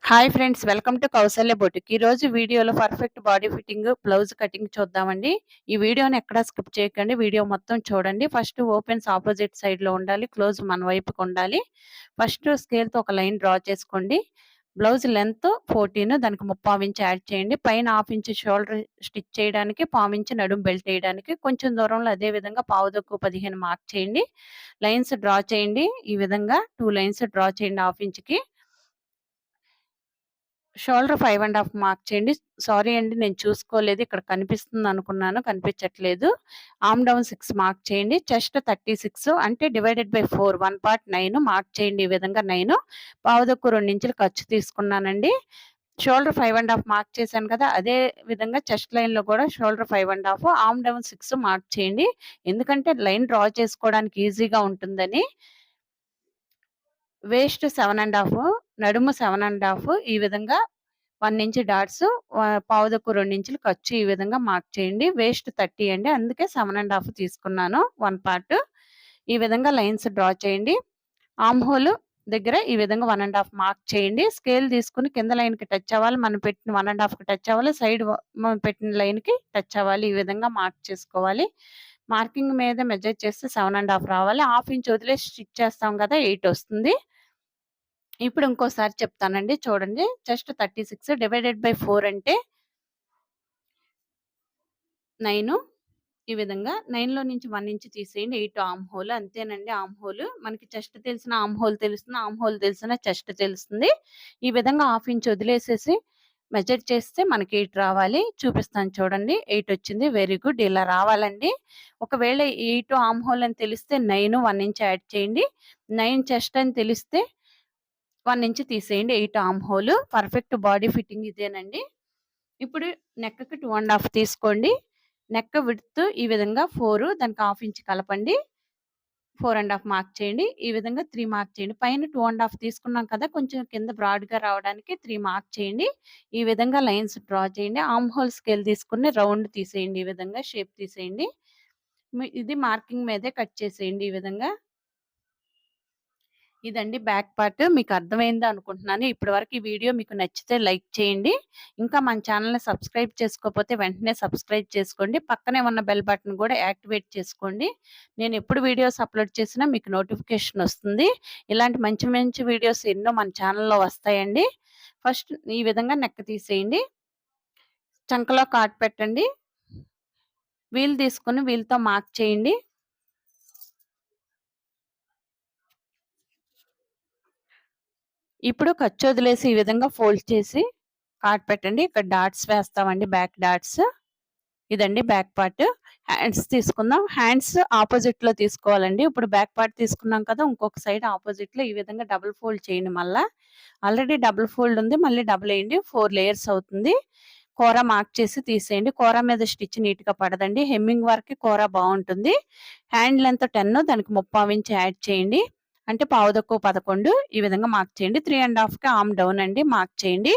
Hi friends, welcome to Kausalya boutique. ఈ రోజు వీడియోలో perfect body fitting blouse cutting చూద్దామండి. ఈ వీడియోని ఎక్కడా స్కిప్ చేయకండి, వీడియో మొత్తం చూడండి. ఫస్ట్ ఓపెన్స్ ఆపోజిట్ సైడ్ లో ఉండాలి, క్లోజ్ మన వైపుకి ఉండాలి. ఫస్ట్ స్కేల్ తో ఒక లైన్ డ్రా చేసుకోండి. బ్లౌజ్ లెంత్ 14, దానికి 3/4 ఇంచ్ యాడ్ చేయండి. పైన 1/2 ఇంచ్ షోల్డర్ స్టిచ్ చేయడానికి, 1/4 ఇంచ్ నడుము బెల్ట్ వేయడానికి, కొంచెం దూరంలో అదే విధంగా 15 మార్క్ చేయండి. లైన్స్ డ్రా చేయండి. ఈ విధంగా 2 లైన్స్ డ్రా చేయండి 1/2 ఇంచ్కి. షోల్డర్ 5.5 మార్క్ చేయండి. సారీ అండి, నేను చూసుకోలేదు, ఇక్కడ కనిపిస్తుంది అనుకున్నాను, కనిపించట్లేదు. ఆర్మ్ డౌన్ 6 మార్క్ చేయండి. చెస్ట్ 36 అంటే డివైడెడ్ బై 4, 1 పార్ట్ 9 మార్క్ చేయండి. ఈ విధంగా 9, పావుదొక్కు 2 ఇంచులు ఖర్చు తీసుకున్నానండి. షోల్డర్ 5.5 మార్క్ చేశాను కదా, అదే విధంగా చెస్ట్ లైన్ లో కూడా షోల్డర్ 5.5, ఆర్మ్ డౌన్ 6 మార్క్ చేయండి. ఎందుకంటే లైన్ డ్రా చేసుకోవడానికి ఈజీగా ఉంటుందని. వేస్ట్ 7.5, నడుము 7.5, ఈ విధంగా 1 ఇంచ్ డాట్స్, పావుదొక్కు 2 ఇంచులు ఖర్చు ఈ విధంగా మార్క్ చేయండి. వేస్ట్ 30 అండి, అందుకే 7.5 తీసుకున్నాను, 1 పార్ట్. ఈ విధంగా లైన్స్ డ్రా చేయండి. ఆర్మ్ హోల్ దగ్గర ఈ విధంగా 1.5 మార్క్ చేయండి. స్కేల్ తీసుకుని కింద లైన్ కి టచ్ అవ్వాలి, మనం పెట్టిన 1.5 కి టచ్ అవ్వాలి, సైడ్ మనం పెట్టిన లైన్ కి టచ్ అవ్వాలి. ఈ విధంగా మార్క్ చేసుకోవాలి. మార్కింగ్ మీద మెజర్ చేస్తే 7.5 రావాలి. 1/2 ఇంచ్ వదిలేసి స్టిచ్ చేస్తాం కదా, 8 వస్తుంది. ఇప్పుడు ఇంకోసారి చెప్తానండి, చూడండి. చెస్ట్ 36 డివైడెడ్ బై 4 అంటే 9. ఈ విధంగా 9 లో నుంచి 1 ఇంచ్ తీసేయండి. 8 ఆర్మ్ హోల్, అంతేనండి. ఆర్మ్ హోల్ మనకి చెస్ట్ తెలిసిన ఆర్మ్ హోల్ తెలుస్తుంది, ఆర్మ్ హోల్ తెలిసిన చెస్ట్ తెలుస్తుంది. ఈ విధంగా 1/2 ఇంచ్ వదిలేసేసి మెజర్ చేస్తే మనకి 8 రావాలి. చూపిస్తాను చూడండి. 8 వచ్చింది, వెరీ గుడ్. ఇలా రావాలండి. ఒకవేళ 8 ఆర్మ్ హోల్ అని తెలిస్తే 9, 1 ఇంచ్ యాడ్ చేయండి. 9 చెస్ట్ అని తెలిస్తే 1 ఇంచ్ తీసేయండి. 8 arm whole. Perfect body fitting ఇదేనండి. ఇప్పుడు నెక్ కి 2.5 తీసుకోండి. నెక్ విడ్త్ ఈ విధంగా 4, దానికి 1/2 ఇంచ్ కలపండి. 4.5 మార్క్ చేయండి. ఈ విధంగా 3 మార్క్ చేయండి. పైన 2.5 తీసుకున్నాం కదా, కొంచెం కింద బ్రాడ్ గా రావడానికి 3 మార్క్ చేయండి. ఈ విధంగా లైన్స్ డ్రా చేయండి. ఆర్మ్ హోల్ స్కేల్ తీసుకుని రౌండ్ తీసేయండి. ఈ విధంగా షేప్ తీసేయండి. ఇది మార్కింగ్ మీదే కట్ చేసేయండి. ఈ విధంగా ఇదండి బ్యాక్ పార్ట్. మీకు అర్థమైంది అనుకుంటున్నాను. ఇప్పటి వరకు ఈ వీడియో మీకు నచ్చితే లైక్ చేయండి. ఇంకా మన ఛానల్ని సబ్స్క్రైబ్ చేసుకోకపోతే వెంటనే సబ్స్క్రైబ్ చేసుకోండి. పక్కనే ఉన్న బెల్ బటన్ కూడా యాక్టివేట్ చేసుకోండి. నేను ఎప్పుడు వీడియోస్ అప్లోడ్ చేసినా మీకు నోటిఫికేషన్ వస్తుంది. ఇలాంటి మంచి మంచి వీడియోస్ ఎన్నో మన ఛానల్లో వస్తాయండి. ఫస్ట్ ఈ విధంగా నెక్ తీసేయండి. చంకలో కాట్ పెట్టండి. వీల్ తీసుకుని వీల్తో మార్క్ చేయండి. ఇప్పుడు ఖర్చు వదిలేసి ఈ విధంగా ఫోల్డ్ చేసి కాట్ పెట్టండి. ఇక్కడ డాట్స్ వేస్తామండి, బ్యాక్ డాట్స్. ఇదండి బ్యాక్ పార్ట్. హ్యాండ్స్ తీసుకుందాం. హ్యాండ్స్ ఆపోజిట్ లో తీసుకోవాలండి. ఇప్పుడు బ్యాక్ పార్ట్ తీసుకున్నాం కదా, ఇంకొక సైడ్ ఆపోజిట్ లో ఈ విధంగా డబుల్ ఫోల్డ్ చేయండి. మళ్ళా ఆల్రెడీ డబుల్ ఫోల్డ్ ఉంది, మళ్ళీ డబుల్ వేయండి. 4 లేయర్స్ అవుతుంది. కూర మార్క్ చేసి తీసేయండి. కూర మీద స్టిచ్ నీట్ గా పడదండి. హెమ్మింగ్ వరకు కూర బాగుంటుంది. హ్యాండ్ లెంత్ 10, దానికి 3/4 ఇంచ్ యాడ్ చేయండి. అంటే పావుదొక్కు 11. ఈ విధంగా మార్క్ చేయండి. 3.5 కి ఆర్మ్ డౌన్ అండి, మార్క్ చేయండి.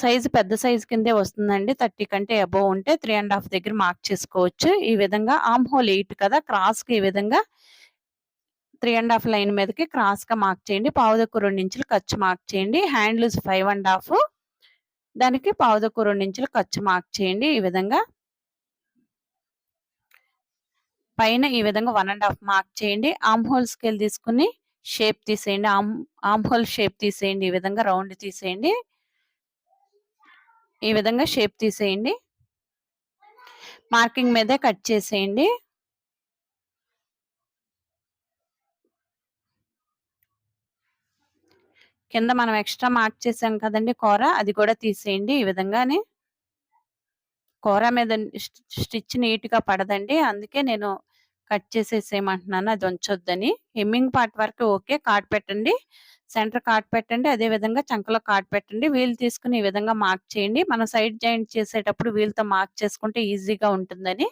సైజు పెద్ద సైజు కిందే వస్తుందండి. 30 కంటే అబోవ్ ఉంటే 3.5 దగ్గర మార్క్ చేసుకోవచ్చు. ఈ విధంగా ఆర్మ్ హోల్ 8 కదా, క్రాస్ కి ఈ విధంగా 3.5 లైన్ మీదకి క్రాస్ గా మార్క్ చేయండి. పావుదొక్కు 2 ఇంచులు ఖర్చు మార్క్ చేయండి. హ్యాండ్ లూజ్ 5.5, దానికి పావుదొక్కు 2 ఇంచులు ఖర్చు మార్క్ చేయండి. ఈ విధంగా పైన ఈ విధంగా 1.5 మార్క్ చేయండి. ఆర్మ్ హోల్ స్కేల్ తీసుకుని షేప్ తీసేయండి. ఆర్మ్ హోల్ షేప్ తీసేయండి. ఈ విధంగా రౌండ్ తీసేయండి. ఈ విధంగా షేప్ తీసేయండి. మార్కింగ్ మీదే కట్ చేసేయండి. కింద మనం ఎక్స్ట్రా మార్క్ చేసాం కదండి కూర, అది కూడా తీసేయండి. ఈ విధంగానే కూర మీద స్టిచ్ నీట్ గా పడదండి, అందుకే నేను కట్ చేసేసేయమంటున్నాను, అది ఉంచొద్దని. హెమ్మింగ్ పార్ట్ వరకు ఓకే. కాట్ పెట్టండి, సెంటర్ కాట్ పెట్టండి. అదే విధంగా చంకలో కాట్ పెట్టండి. వీల్ తీసుకుని ఈ విధంగా మార్క్ చేయండి. మనం సైడ్ జాయింట్ చేసేటప్పుడు వీల్తో మార్క్ చేసుకుంటే ఈజీగా ఉంటుందని.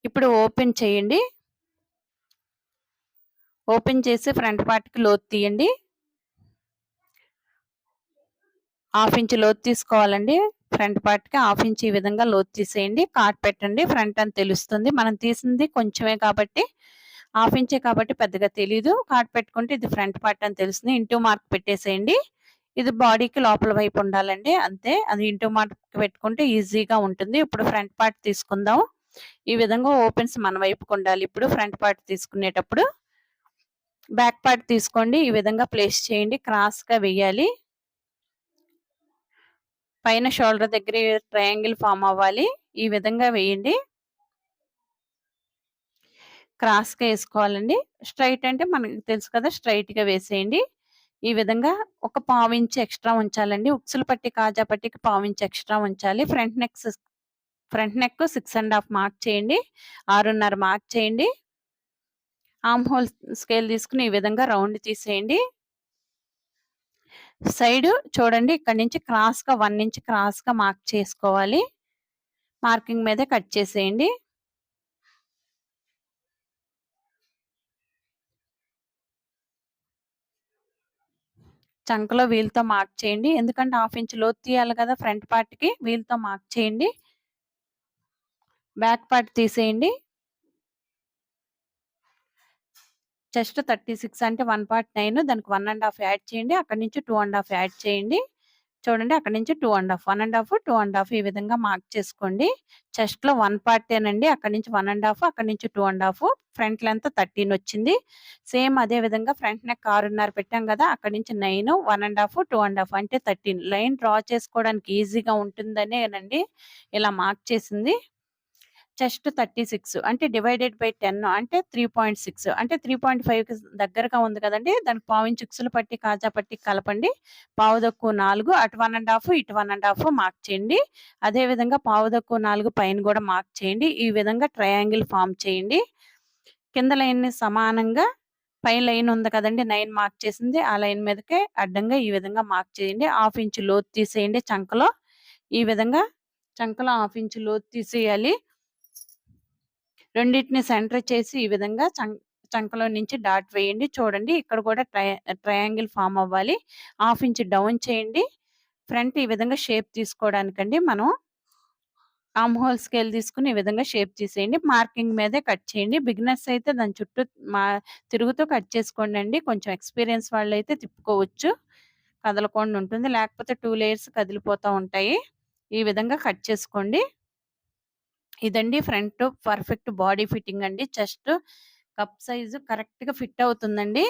ఇప్పుడు ఓపెన్ చేయండి. ఓపెన్ చేసి ఫ్రంట్ పార్ట్ కి లోతు తీయండి. 1/2 ఇంచ్ లోతు తీసుకోవాలండి. ఫ్రంట్ పార్ట్ కి 1/2 ఇంచ్ ఈ విధంగా లోతు తీసేయండి. కాట్ పెట్టండి. ఫ్రంట్ అని తెలుస్తుంది. మనం తీసింది కొంచెమే కాబట్టి హాఫ్ ఇంచే కాబట్టి పెద్దగా తెలీదు. కార్డ్ పెట్టుకుంటే ఇది ఫ్రంట్ పార్ట్ అని తెలుస్తుంది. ఇంటూ మార్క్ పెట్టేసేయండి. ఇది బాడీకి లోపల వైపు ఉండాలండి. అంతే. అది ఇంటూ మార్క్ పెట్టుకుంటే ఈజీగా ఉంటుంది. ఇప్పుడు ఫ్రంట్ పార్ట్ తీసుకుందాం. ఈ విధంగా ఓపెన్స్ మన వైపుకు ఉండాలి. ఇప్పుడు ఫ్రంట్ పార్ట్ తీసుకునేటప్పుడు బ్యాక్ పార్ట్ తీసుకోండి. ఈ విధంగా ప్లేస్ చేయండి. క్రాస్‌గా వెయ్యాలి. పైన షోల్డర్ దగ్గర ట్రయాంగిల్ ఫార్మ్ అవ్వాలి. ఈ విధంగా వేయండి. క్రాస్‌గా ఏసుకోవాలండి. స్ట్రెయిట్ అంటే మనకు తెలుసు కదా! స్ట్రెయిట్‌గా వేసేయండి. ఈ విధంగా ఒక పావించి ఎక్స్‌ట్రా ఉంచాలండి. ఉక్సులు పట్టి, కాజా పట్టికి పావించి ఎక్స్‌ట్రా ఉంచాలి. ఫ్రంట్ నెక్ 6½ మార్క్ చేయండి. 6:30 మార్క్ చేయండి. ఆర్మ్ హోల్ స్కేల్ తీసుకొని ఈ విధంగా రౌండ్ తీసేయండి. సైడ్ చూడండి ఇక్కడి నుంచి క్రాస్‌గా 1 ఇంచ్ క్రాస్‌గా మార్క్ చేసుకోవాలి. మార్కింగ్ మీదే కట్ చేసేయండి. చంకలో వీల్‌తో మార్క్ చేయండి. ఎందుకంటే హాఫ్ ఇంచ్ లోతు తీయాలి కదా! ఫ్రంట్ పార్ట్‌కి వీల్‌తో మార్క్ చేయండి. బ్యాక్ పార్ట్ తీసేయండి. చెస్ట్ 36 అంటే 1/9 దానికి 1½ యాడ్ చేయండి. అక్కడి నుంచి 2½ యాడ్ చేయండి. చూడండి అక్కడి నుంచి 2½ 1½ ఈ విధంగా మార్క్ చేసుకోండి. చెస్ట్‌లో 1 పార్టేనండి. అక్కడి నుంచి 1½ అక్కడి నుంచి 2½ ఫ్రంట్ లెంత్ 13 వచ్చింది. సేమ్ అదే విధంగా ఫ్రంట్ నెక్ 6:30 పెట్టాం కదా! అక్కడి నుంచి 9, 1½ 2½ అంటే 13 లైన్ డ్రా చేసుకోవడానికి ఈజీగా ఉంటుందనేనండి ఇలా మార్క్ చేసింది. చెస్ట్ 36 అంటే డివైడెడ్ బై 10 అంటే 3.6 అంటే 3.5కి దగ్గరగా ఉంది కదండీ! దానికి పావించి ఉక్సులు పట్టి, కాజా పట్టి కలపండి. పావుతక్కువ 4 అటు 1½ ఇటు 1½ మార్క్ చేయండి. అదే విధంగా పావుతక్కువ 4 పైన కూడా మార్క్ చేయండి. ఈ విధంగా ట్రయాంగిల్ ఫార్మ్ చేయండి. కింద లైన్‌ని సమానంగా పై లైన్ ఉంది కదండీ! 9 మార్క్ చేసింది. ఆ లైన్ మీదకే అడ్డంగా ఈ విధంగా మార్క్ చేయండి. హాఫ్ ఇంచ్ లోతు తీసేయండి చంకలో. ఈ విధంగా చంకలో హాఫ్ ఇంచ్ లోతు తీసేయాలి. రెండిటిని సెంటర్ చేసి ఈ విధంగా చంకలో నుంచి డాట్ వేయండి. చూడండి ఇక్కడ కూడా ట్రయాంగిల్ ఫార్మ్ అవ్వాలి. హాఫ్ ఇంచ్ డౌన్ చేయండి. ఫ్రంట్ ఈ విధంగా షేప్ తీసుకోవడానికండి మనం ఆర్మ్ హోల్ స్కేల్ తీసుకొని ఈ విధంగా షేప్ తీసేయండి. మార్కింగ్ మీదే కట్ చేయండి. బిగినర్స్ అయితే దాని చుట్టూ మా తిరుగుతూ కట్ చేసుకోండండి. కొంచెం ఎక్స్‌పీరియన్స్ వాళ్ళైతే తిప్పుకోవచ్చు. కదలకుండా ఉంటుంది. లేకపోతే 2 లేయర్స్ కదిలిపోతా ఉంటాయి. ఈ విధంగా కట్ చేసుకోండి. ఇదండి ఫ్రంట్ పర్ఫెక్ట్ బాడీ ఫిట్టింగ్ అండి. చెస్ట్ కప్ సైజు కరెక్ట్‌గా ఫిట్ అవుతుందండి.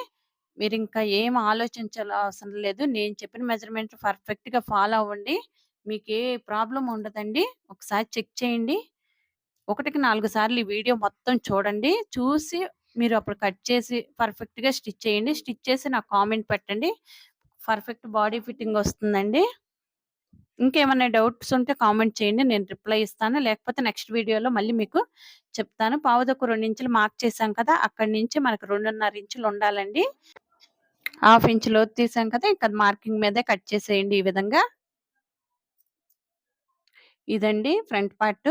మీరింకా ఏం ఆలోచించాల్సిన అవసరం లేదు. నేను చెప్పిన మెజర్‌మెంట్ పర్ఫెక్ట్‌గా ఫాలో అవ్వండి. మీకే ప్రాబ్లమ్ ఉండదండి. ఒకసారి చెక్ చేయండి. 1కి 4 సార్లు ఈ వీడియో మొత్తం చూడండి. చూసి మీరు అప్పుడు కట్ చేసి పర్ఫెక్ట్‌గా స్టిచ్ చేయండి. స్టిచ్ చేసి నాకు కామెంట్ పెట్టండి. పర్ఫెక్ట్ బాడీ ఫిట్టింగ్ వస్తుందండి. ఇంకేమన్నా డౌట్స్ ఉంటే కామెంట్ చేయండి. నేను రిప్లై ఇస్తాను. లేకపోతే నెక్స్ట్ వీడియోలో మళ్ళీ మీకు చెప్తాను. పావుతక్కువ 2 ఇంచులు మార్క్ చేశాం కదా! అక్కడి నుంచి మనకు 2½ ఇంచులు ఉండాలండి. హాఫ్ ఇంచ్ లోతు తీసాం కదా! ఇంక అది మార్కింగ్ మీదే కట్ చేసేయండి ఈ విధంగా. ఇదండి ఫ్రంట్ పార్ట్.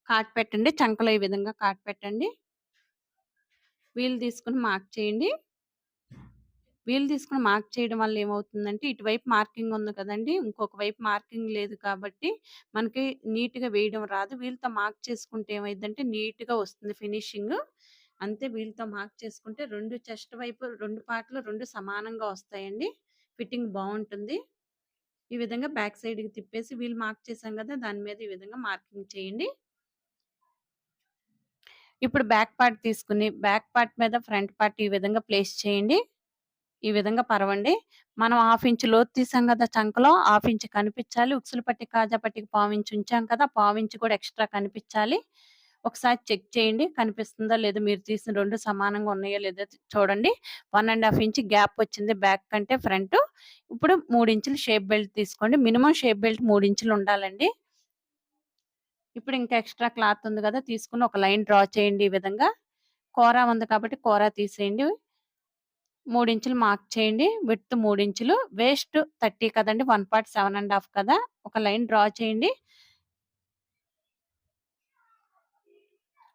కాట్ పెట్టండి. చంకలో ఈ విధంగా కాట్ పెట్టండి. వీల్ తీసుకొని మార్క్ చేయండి. వీల్ తీసుకొని మార్క్ చేయడం వల్ల ఏమవుతుందంటే, ఇటువైపు మార్కింగ్ ఉంది కదండీ! ఇంకొక వైపు మార్కింగ్ లేదు కాబట్టి, మనకి నీట్‌గా వేయడం రాదు. వీల్‌తో మార్క్ చేసుకుంటే ఏమైద్దంటే, నీట్‌గా వస్తుంది ఫినిషింగు. అంతే వీల్‌తో మార్క్ చేసుకుంటే 2 చెస్ట్ వైపు 2 పార్ట్‌లు 2 సమానంగా వస్తాయండి. ఫిట్టింగ్ బావుంటుంది. ఈ విధంగా బ్యాక్ సైడ్‌కి తిప్పేసి వీల్ మార్క్ చేసాం కదా! దాని మీద ఈ విధంగా మార్కింగ్ చేయండి. ఇప్పుడు బ్యాక్ పార్ట్ తీసుకొని, బ్యాక్ పార్ట్ మీద ఫ్రంట్ పార్ట్ ఈ విధంగా ప్లేస్ చేయండి. ఈ విధంగా పరవండి. మనం హాఫ్ ఇంచ్ లోతు తీసాం కదా! చంకలో హాఫ్ ఇంచ్ కనిపించాలి. ఉక్సులు పట్టి, కాజా పట్టికి పావించి ఉంచాం కదా! పావించ్ కూడా ఎక్స్‌ట్రా కనిపించాలి. ఒకసారి చెక్ చేయండి. కనిపిస్తుందా లేదో మీరు తీసిన 2 సమానంగా ఉన్నాయో లేదో చూడండి. 1½ ఇంచ్ గ్యాప్ వచ్చింది బ్యాక్ కంటే ఫ్రంట్. ఇప్పుడు 3 ఇంచులు షేప్ బెల్ట్ తీసుకోండి. మినిమమ్ షేప్ బెల్ట్ 3 ఇంచులు ఉండాలండి. ఇప్పుడు ఇంకా ఎక్స్‌ట్రా క్లాత్ ఉంది కదా! తీసుకొని ఒక లైన్ డ్రా చేయండి ఈ విధంగా. కోరా ఉంది కాబట్టి కోరా తీసేయండి. 3 ఇంచులు మార్క్ చేయండి. విడ్త్ 3 ఇంచులు. వేస్ట్ 30 కదండీ! 1/7½ కదా! ఒక లైన్ డ్రా చేయండి.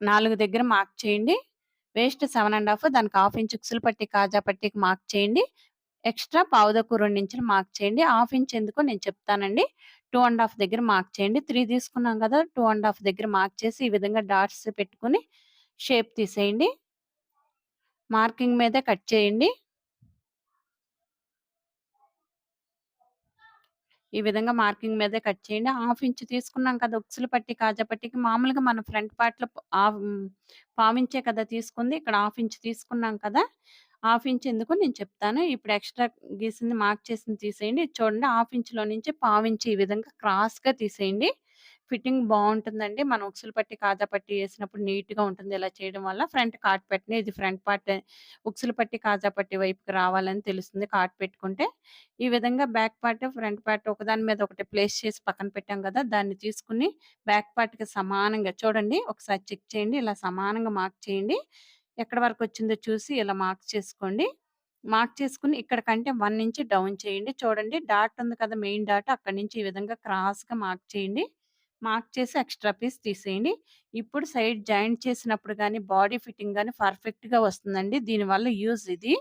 4 దగ్గర మార్క్ చేయండి. వేస్ట్ 7½ దానికి హాఫ్ ఇంచ్ ఉక్సులు పట్టి, కాజా పట్టికి మార్క్ చేయండి. ఎక్స్‌ట్రా పావుతక్కువ 2 ఇంచులు మార్క్ చేయండి. హాఫ్ ఇంచ్ ఎందుకో నేను చెప్తానండి. 2½ దగ్గర మార్క్ చేయండి. 3 తీసుకున్నాం కదా! 2½ దగ్గర మార్క్ చేసి ఈ విధంగా డాట్స్ పెట్టుకొని షేప్ తీసేయండి. మార్కింగ్ మీదే కట్ చేయండి. ఈ విధంగా మార్కింగ్ మీదే కట్ చేయండి. హాఫ్ ఇంచ్ తీసుకున్నాం కదా! ఉక్సులు పట్టి, కాజా పట్టికి మామూలుగా మన ఫ్రంట్ పార్ట్‌లో పావించే కదా తీసుకుంది. ఇక్కడ హాఫ్ ఇంచ్ తీసుకున్నాం కదా! హాఫ్ ఇంచ్ ఎందుకు నేను చెప్తాను. ఇప్పుడు ఎక్స్‌ట్రా గీసింది మార్క్ చేసింది తీసేయండి. ఇది చూడండి హాఫ్ ఇంచ్‌లో నుంచి పావించి ఈ విధంగా క్రాస్‌గా తీసేయండి. ఫిట్టింగ్ బావుంటుందండి. మనం ఉక్సులు పట్టి, కాజా పట్టి ఏసినప్పుడు నీట్‌గా ఉంటుంది ఇలా చేయడం వల్ల. ఫ్రంట్ కార్డ్ పెట్టండి. ఇది ఫ్రంట్ పార్ట్ ఉక్సులు పట్టి, కాజా పట్టి వైపుకి రావాలని తెలుస్తుంది కార్డ్ పెట్టుకుంటే. ఈ విధంగా బ్యాక్ పార్ట్, ఫ్రంట్ పార్ట్ ఒకదాని మీద ఒకటి ప్లేస్ చేసి పక్కన పెట్టాం కదా! దాన్ని తీసుకొని బ్యాక్ పార్ట్‌కి సమానంగా చూడండి. ఒకసారి చెక్ చేయండి. ఇలా సమానంగా మార్క్ చేయండి. ఎక్కడి వరకొచ్చిందో చూసి ఇలా మార్క్ చేసుకోండి. మార్క్ చేసుకొని ఇక్కడ కంటే 1 ఇంచ్ డౌన్ చేయండి. చూడండి డాట్ ఉంది కదా! మెయిన్ డాట్ అక్కడి నుంచి ఈ విధంగా క్రాస్‌గా మార్క్ చేయండి. మార్క్ చేసి ఎక్స్‌ట్రా పీస్ తీసేయండి. ఇప్పుడు సైడ్ జాయింట్ చేసినప్పుడు గాని, బాడీ ఫిట్టింగ్ గాని పర్ఫెక్ట్‌గా వస్తుందండి. దీనివల్ల యూజ్ ఇది.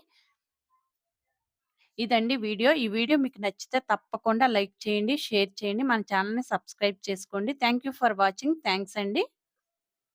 ఇదండి వీడియో. ఈ వీడియో మీకు నచ్చితే తప్పకుండా లైక్ చేయండి, షేర్ చేయండి. మన ఛానెల్‌ని సబ్స్క్రైబ్ చేసుకోండి. Thank you for watching. Thanks అండి.